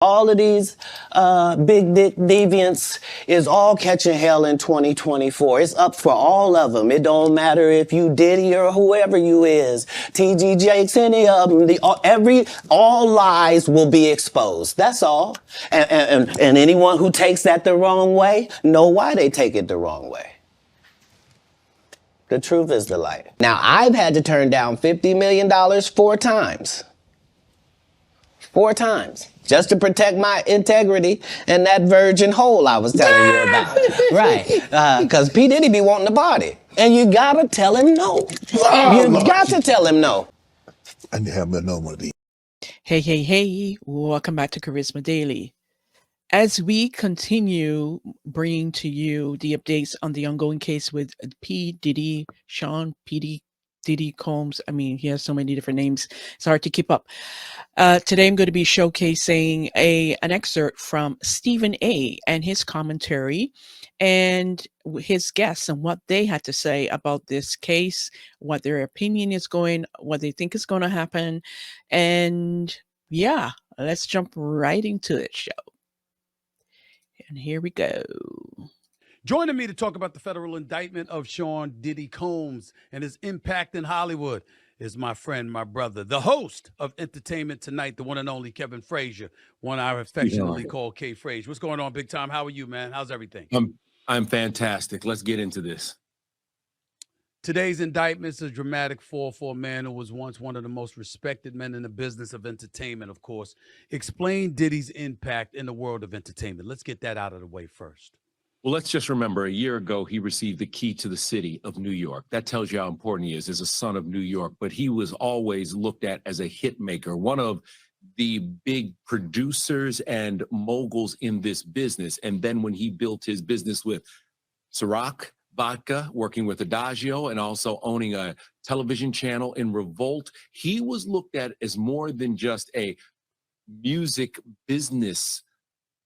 all of these big dick deviants is all catching hell in 2024. It's up for all of them. It don't matter if you Diddy or whoever you is, TG Jakes, any of them. All lies will be exposed. That's all. And anyone who takes that the wrong way, know why they take it the wrong way. The truth is the light. Now, I've had to turn down $50 million 4 times. 4 times. Just to protect my integrity and that virgin hole I was telling you about. Right. Because P. Diddy be wanting to party. And you gotta tell him no. You got to tell him no. I need to have no more of these. Hey. Welcome back to Kharisma Daily. As we continue bringing to you the updates on the ongoing case with P. Diddy, Sean P. Diddy Combs. I mean, he has so many different names. It's hard to keep up. Today, I'm going to be showcasing an excerpt from Stephen A. and his commentary and his guests and what they had to say about this case, what their opinion is what they think is going to happen. And yeah, let's jump right into the show. And here we go. Joining me to talk about the federal indictment of Sean Diddy Combs and his impact in Hollywood is my friend, my brother, the host of Entertainment Tonight, the one and only Kevin Frazier, one I affectionately call K. Frazier. What's going on, big time? How are you, man? How's everything? I'm fantastic. Let's get into this. Today's indictment is a dramatic fall for a man who was once one of the most respected men in the business of entertainment, of course. Explain Diddy's impact in the world of entertainment. Let's get that out of the way first. Well, let's just remember a year ago, he received the key to the city of New York. That tells you how important he is as a son of New York. But he was always looked at as a hit maker, one of the big producers and moguls in this business. And then when he built his business with Ciroc Vodka, working with Adagio, and also owning a television channel in Revolt, he was looked at as more than just a music business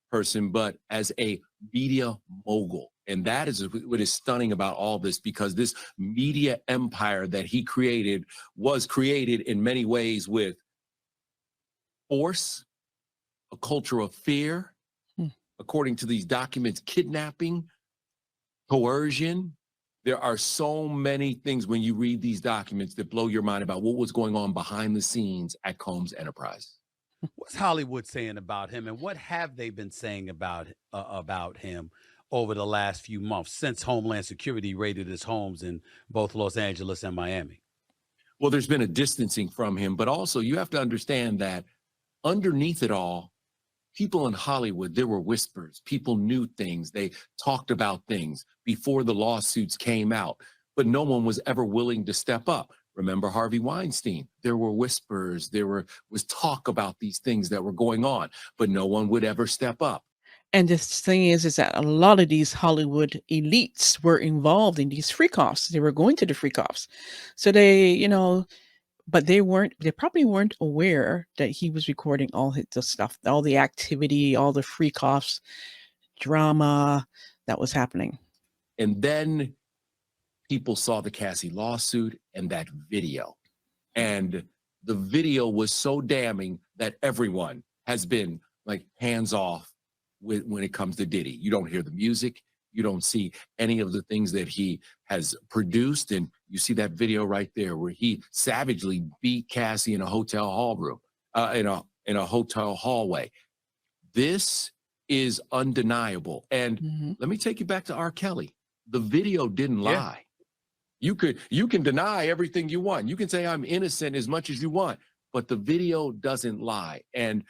person, but as a media mogul. And that is what is stunning about all this, because this media empire that he created was created in many ways with force, a culture of fear, according to these documents, kidnapping, coercion. There are so many things when you read these documents that blow your mind about what was going on behind the scenes at Combs Enterprise. What's Hollywood saying about him, and what have they been saying about him over the last few months since Homeland Security raided his homes in both Los Angeles and Miami? Well, there's been a distancing from him, but also you have to understand that underneath it all, people in Hollywood, there were whispers. People knew things. They talked about things before the lawsuits came out, but no one was ever willing to step up. Remember Harvey Weinstein? There were whispers. There was talk about these things that were going on, but no one would ever step up. And the thing is that a lot of these Hollywood elites were involved in these freak-offs. They were going to the freak-offs. So they, but they probably weren't aware that he was recording all the stuff, all the activity, all the freak-offs, drama that was happening. And then people saw the Cassie lawsuit and that video. And the video was so damning that everyone has been like hands off when it comes to Diddy. You don't hear the music. You don't see any of the things that he has produced. And you see that video right there where he savagely beat Cassie in a hotel hall room, in a hotel hallway. This is undeniable. And let me take you back to R. Kelly. The video didn't lie. You can deny everything you want. You can say I'm innocent as much as you want, but the video doesn't lie. And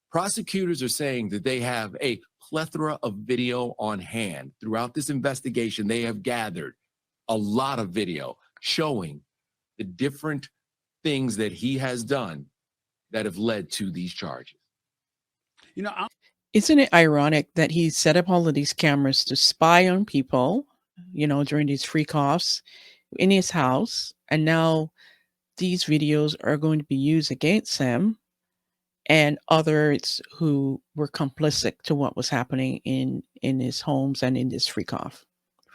prosecutors are saying that they have a plethora of video on hand. Throughout this investigation, they have gathered a lot of video showing the different things that he has done that have led to these charges. Isn't it ironic that he set up all of these cameras to spy on people, during these freak-offs in his house, and now these videos are going to be used against him and others who were complicit to what was happening in his homes and in this freak-off.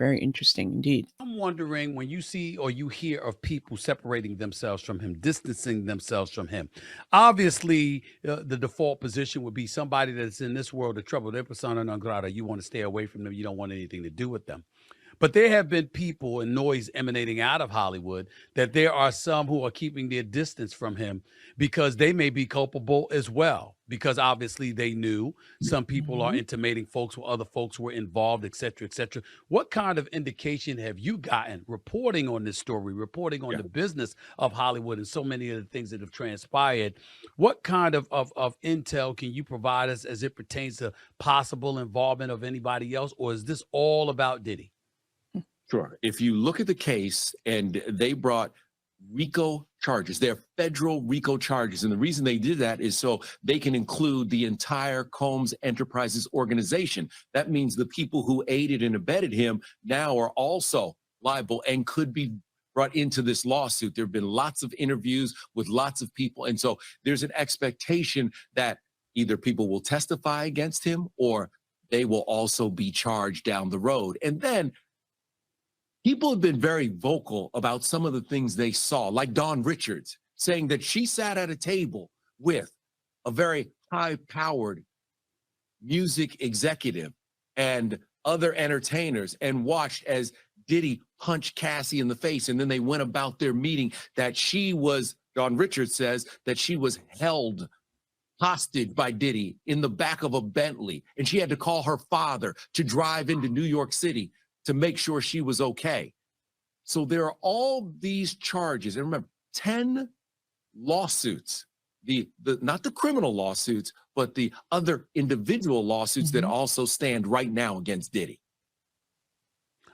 Very interesting indeed. I'm wondering, when you see or you hear of people separating themselves from him, distancing themselves from him, obviously the default position would be somebody that's in this world of trouble. They're persona non grata. You want to stay away from them. You don't want anything to do with them. But there have been people and noise emanating out of Hollywood that there are some who are keeping their distance from him because they may be culpable as well. Because obviously they knew. Some people are intimating folks or other folks were involved, et cetera, et cetera. What kind of indication have you gotten reporting on this story, reporting on the business of Hollywood and so many of the things that have transpired? What kind of intel can you provide us as it pertains to possible involvement of anybody else? Or is this all about Diddy? Sure. If you look at the case, and they brought RICO charges, they're federal RICO charges. And the reason they did that is so they can include the entire Combs Enterprises organization. That means the people who aided and abetted him now are also liable and could be brought into this lawsuit. There have been lots of interviews with lots of people. And so there's an expectation that either people will testify against him or they will also be charged down the road. And then people have been very vocal about some of the things they saw, like Dawn Richards saying that she sat at a table with a very high-powered music executive and other entertainers and watched as Diddy punched Cassie in the face. And then they went about their meeting, that Dawn Richards says that she was held hostage by Diddy in the back of a Bentley. And she had to call her father to drive into New York City to make sure she was okay. So there are all these charges. And remember, 10 lawsuits, not the criminal lawsuits, but the other individual lawsuits that also stand right now against Diddy.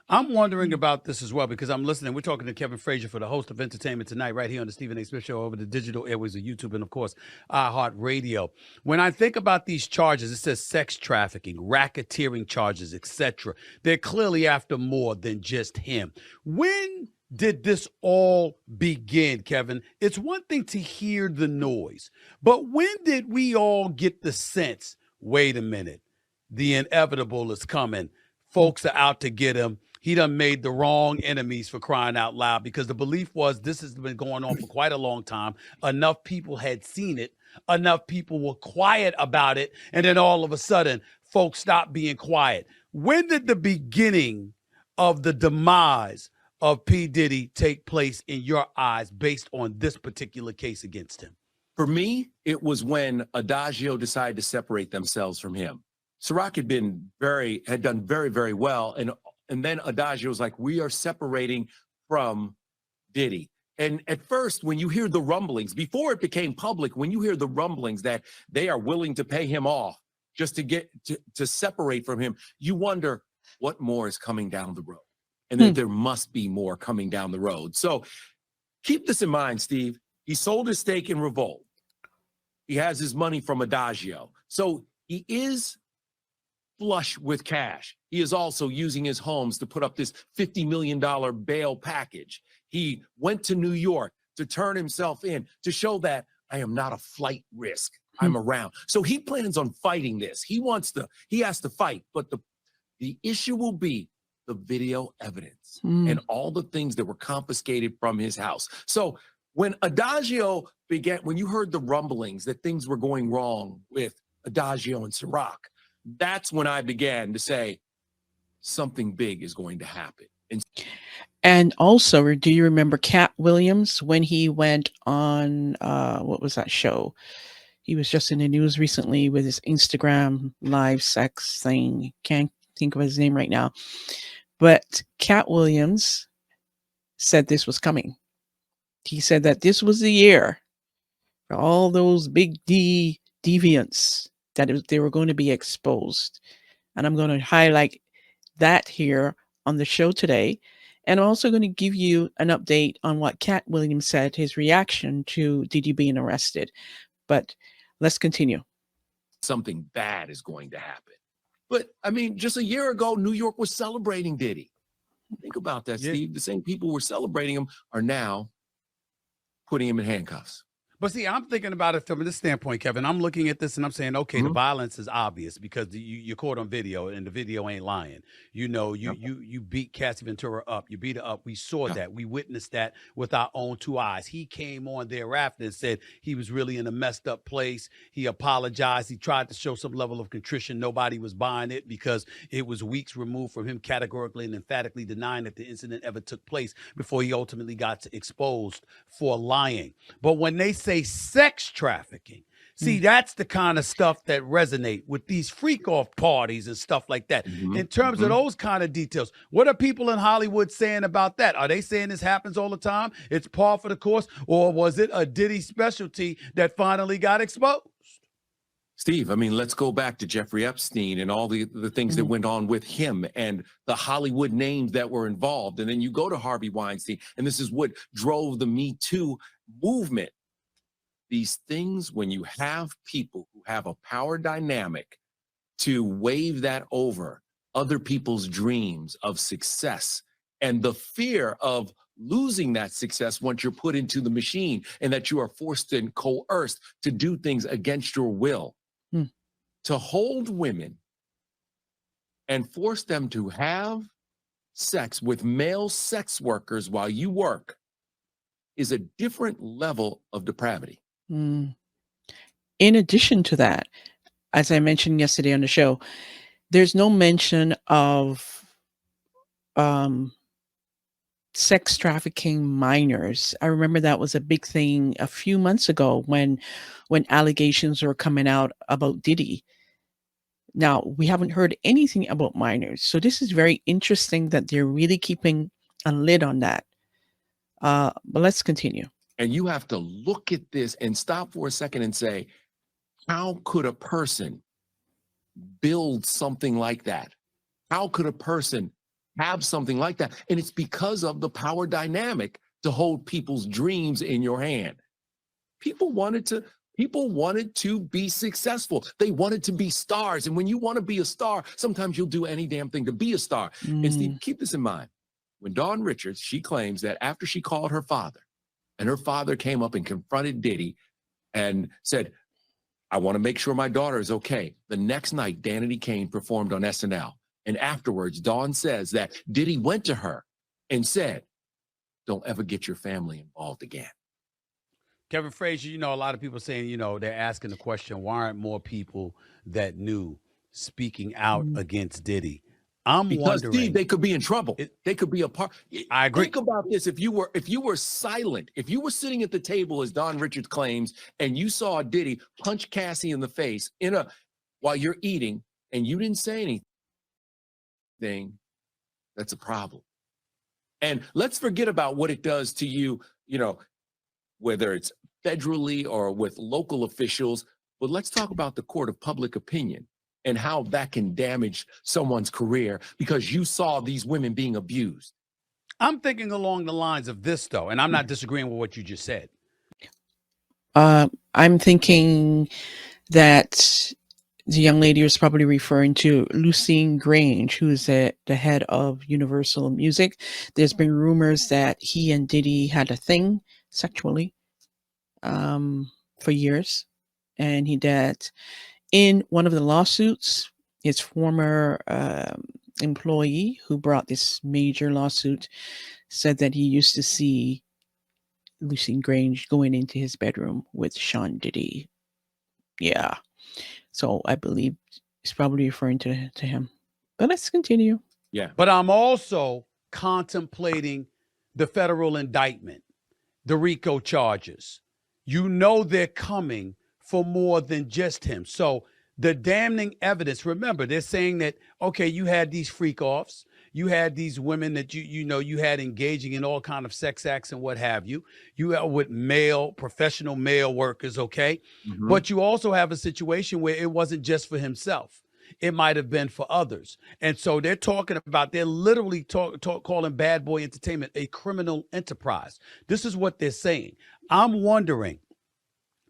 I'm wondering about this as well, because I'm listening. We're talking to Kevin Frazier, for the host of Entertainment Tonight, right here on the Stephen A. Smith Show, over the digital airways of YouTube and, of course, iHeartRadio. When I think about these charges, it says sex trafficking, racketeering charges, etc. They're clearly after more than just him. When did this all begin, Kevin? It's one thing to hear the noise, but when did we all get the sense, wait a minute, the inevitable is coming? Folks are out to get him. He done made the wrong enemies, for crying out loud, because the belief was this has been going on for quite a long time. Enough people had seen it. Enough people were quiet about it. And then all of a sudden, folks stopped being quiet. When did the beginning of the demise of P. Diddy take place in your eyes, based on this particular case against him? For me, it was when Adagio decided to separate themselves from him. Ciroc had done very, very well. And then Adagio was like, we are separating from Diddy. And at first, when you hear the rumblings, before it became public, when you hear the rumblings that they are willing to pay him off just to get to separate from him, you wonder what more is coming down the road. And then there must be more coming down the road. So keep this in mind, Steve. He sold his stake in Revolt. He has his money from Adagio. So he is flush with cash. He is also using his homes to put up this $50 million bail package. He went to New York to turn himself in, to show that I am not a flight risk. I'm around. So he plans on fighting this. He has to fight. But the issue will be the video evidence and all the things that were confiscated from his house. So when Adagio when you heard the rumblings that things were going wrong with Adagio and Ciroc, that's when I began to say something big is going to happen. And also, do you remember Katt Williams when he went on, what was that show? He was just in the news recently with his Instagram live sex thing. Can't think of his name right now. But Katt Williams said this was coming. He said that this was the year for all those big D deviants, that they were going to be exposed. And I'm going to highlight that here on the show today. And I'm also going to give you an update on what Katt Williams said, his reaction to Diddy being arrested. But let's continue. Something bad is going to happen. But I mean, just a year ago, New York was celebrating Diddy. Think about that, Steve. The same people who were celebrating him are now putting him in handcuffs. But see, I'm thinking about it from this standpoint, Kevin. I'm looking at this and I'm saying, okay, the violence is obvious because you're caught on video and the video ain't lying. You know, you beat Cassie Ventura up. You beat her up. We saw that. We witnessed that with our own 2 eyes. He came on thereafter and said he was really in a messed up place. He apologized. He tried to show some level of contrition. Nobody was buying it because it was weeks removed from him categorically and emphatically denying that the incident ever took place before he ultimately got exposed for lying. But when they say sex trafficking, see, that's the kind of stuff that resonate with these freak off parties and stuff like that. In terms of those kind of details, what are people in Hollywood saying about that? Are they saying this happens all the time? It's par for the course, or was it a Diddy specialty that finally got exposed? Steve, I mean, let's go back to Jeffrey Epstein and all the things that went on with him and the Hollywood names that were involved. And then you go to Harvey Weinstein, and this is what drove the Me Too movement. These things, when you have people who have a power dynamic to wave that over other people's dreams of success and the fear of losing that success once you're put into the machine and that you are forced and coerced to do things against your will, to hold women and force them to have sex with male sex workers while you work is a different level of depravity. In addition to that, as I mentioned yesterday on the show, there's no mention of sex trafficking minors. I remember that was a big thing a few months ago when allegations were coming out about Diddy. Now, we haven't heard anything about minors. So this is very interesting that they're really keeping a lid on that. But let's continue. And you have to look at this and stop for a second and say, how could a person build something like that? How could a person have something like that? And it's because of the power dynamic to hold people's dreams in your hand. People wanted to be successful. They wanted to be stars. And when you want to be a star, sometimes you'll do any damn thing to be a star. And Steve, keep this in mind. When Dawn Richards, she claims that after she called her father, and her father came up and confronted Diddy and said, I want to make sure my daughter is okay. The next night, Danity Kane performed on SNL. And afterwards, Dawn says that Diddy went to her and said, don't ever get your family involved again. Kevin Frazier, you know, a lot of people saying, you know, they're asking the question, why aren't more people that knew speaking out against Diddy? Because wondering, Steve, they could be in trouble. They could be a part. I agree. Think about this. If you were silent, if you were sitting at the table, as Don Richards claims, and you saw Diddy punch Cassie in the face while you're eating, and you didn't say anything, that's a problem. And let's forget about what it does to you, you know, whether it's federally or with local officials, but let's talk about the court of public opinion and how that can damage someone's career because you saw these women being abused. I'm thinking along the lines of this, though, and I'm not disagreeing with what you just said. I'm thinking that the young lady is probably referring to Lucine Grange, who's the head of Universal Music. There's been rumors that he and Diddy had a thing sexually for years, and that in one of the lawsuits, his former employee who brought this major lawsuit said that he used to see Lucine Grange going into his bedroom with Sean Diddy. Yeah. So I believe it's probably referring to him. But let's continue. Yeah. But I'm also contemplating the federal indictment, the RICO charges. You know they're coming for more than just him. So the damning evidence, remember, they're saying that, okay, you had these freak offs, you had these women that you had engaging in all kind of sex acts and what have you. You are with professional male workers, okay? Mm-hmm. But you also have a situation where it wasn't just for himself. It might have been for others. And so they're literally calling Bad Boy Entertainment a criminal enterprise. This is what they're saying. I'm wondering,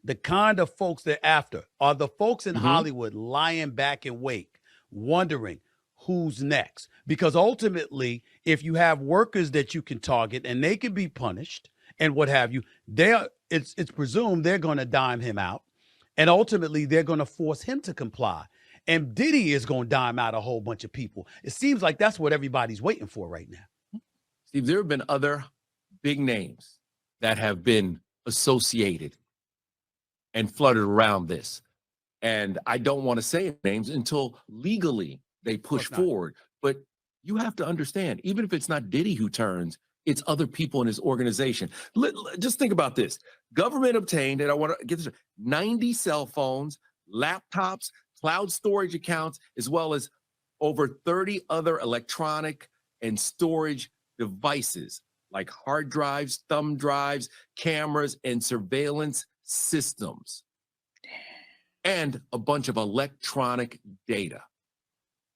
the kind of folks they're after are the folks in Hollywood lying back in wait, wondering who's next. Because ultimately, if you have workers that you can target and they can be punished and what have you, it's presumed they're going to dime him out, and ultimately they're going to force him to comply. And Diddy is going to dime out a whole bunch of people. It seems like that's what everybody's waiting for right now. Steve, there have been other big names that have been associated and fluttered around this. And I don't want to say names until legally they push forward. But you have to understand, even if it's not Diddy who turns, it's other people in his organization. Just think about this. Government obtained, and I want to get this, 90 cell phones, laptops, cloud storage accounts, as well as over 30 other electronic and storage devices like hard drives, thumb drives, cameras, and surveillance systems, and a bunch of electronic data.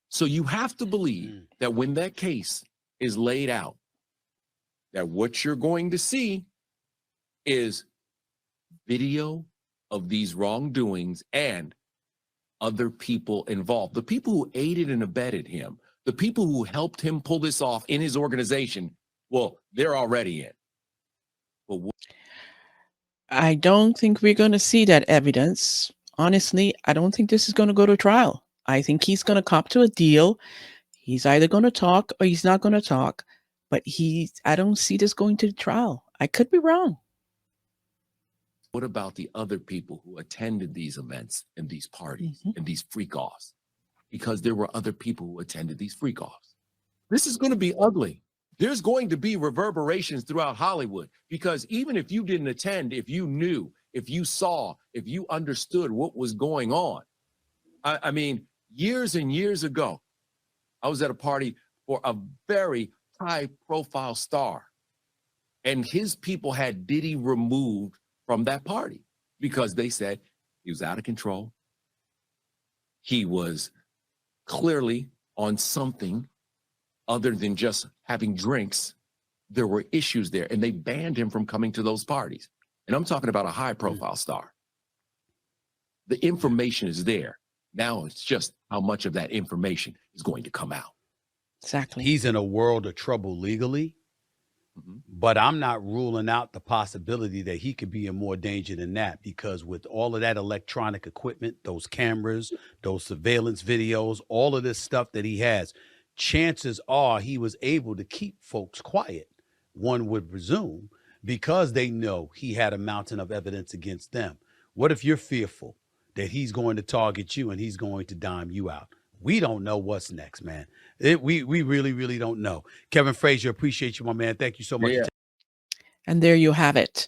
So you have to believe that when that case is laid out, that what you're going to see is video of these wrongdoings and other people involved. The people who aided and abetted him, the people who helped him pull this off in his organization, well, they're already in. But I don't think we're going to see that evidence. Honestly, I don't think this is going to go to trial. I think he's going to cop to a deal. He's either going to talk or he's not going to talk. But I don't see this going to trial. I could be wrong. what about the other people who attended these events and these parties and these freak-offs? Because there were other people who attended these freak-offs. This is going to be ugly. There's going to be reverberations throughout Hollywood, because even if you didn't attend, if you knew, if you saw, if you understood what was going on. I mean, years and years ago, I was at a party for a very high-profile star, and his people had Diddy removed from that party because they said he was out of control. He was clearly on something other than just having drinks. There were issues there, and they banned him from coming to those parties. And I'm talking about a high-profile star. The information is there. Now it's just how much of that information is going to come out. Exactly. He's in a world of trouble legally, but I'm not ruling out the possibility that he could be in more danger than that, because with all of that electronic equipment, those cameras, those surveillance videos, all of this stuff that he has, chances are he was able to keep folks quiet, one would presume, because they know he had a mountain of evidence against them. What if you're fearful that he's going to target you and he's going to dime you out? We don't know what's next, man. We really, really don't know. Kevin Frazier, appreciate you, my man. Thank you so much. Yeah. And there you have it.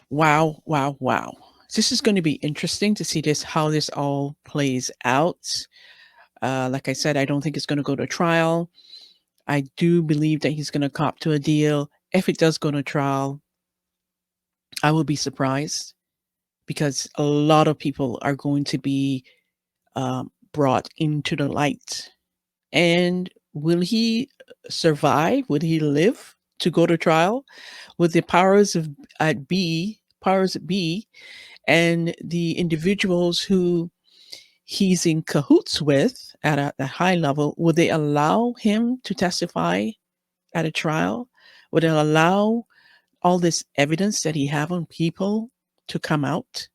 Wow, wow, wow. This is going to be interesting to see how this all plays out. Like I said, I don't think it's going to go to trial. I do believe that he's going to cop to a deal. If it does go to trial, I will be surprised, because a lot of people are going to be brought into the light. And will he survive? Will he live to go to trial? With the powers at B, and the individuals who he's in cahoots with at a high level, would they allow him to testify at a trial? Would they allow all this evidence that he have on people to come out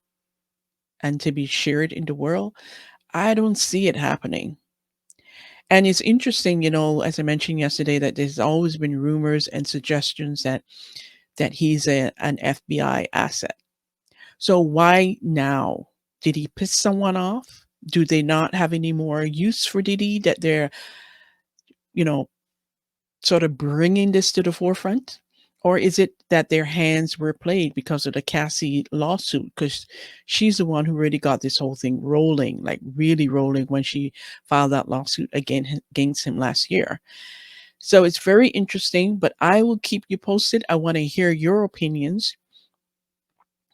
and to be shared in the world? I don't see it happening. And it's interesting, as I mentioned yesterday, that there's always been rumors and suggestions that he's an FBI asset. So why now? Did he piss someone off? Do they not have any more use for Diddy, that they're, sort of bringing this to the forefront? Or is it that their hands were played because of the Cassie lawsuit? Because she's the one who really got this whole thing rolling, like really rolling, when she filed that lawsuit against him last year. So it's very interesting, but I will keep you posted. I want to hear your opinions.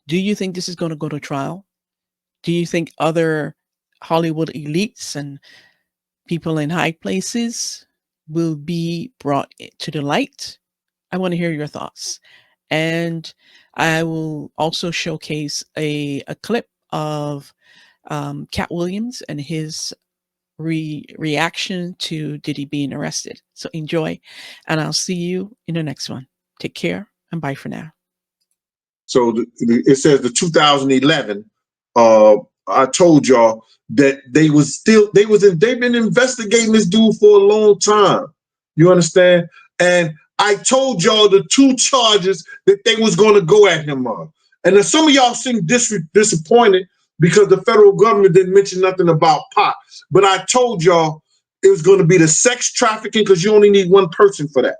Do you think this is going to go to trial? Do you think other Hollywood elites and people in high places will be brought to the light? I want to hear your thoughts. And I will also showcase a clip of Katt Williams and his reaction to Diddy being arrested. So enjoy, and I'll see you in the next one. Take care, and bye for now. So it says the 2011. I told y'all that they've been investigating this dude for a long time. You understand? And I told y'all the 2 charges that they was going to go at him on. And then some of y'all seem disappointed because the federal government didn't mention nothing about pot. But I told y'all it was going to be the sex trafficking because you only need 1 person for that.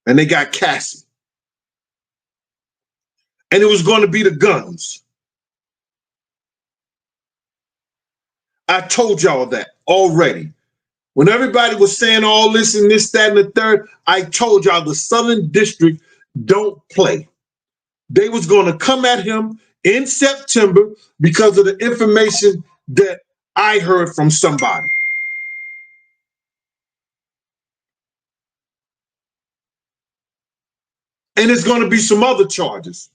And they got Cassie. And it was going to be the guns. I told y'all that already. When everybody was saying all this and this, that, and the third, I told y'all the Southern District don't play. They was going to come at him in September because of the information that I heard from somebody. And it's going to be some other charges.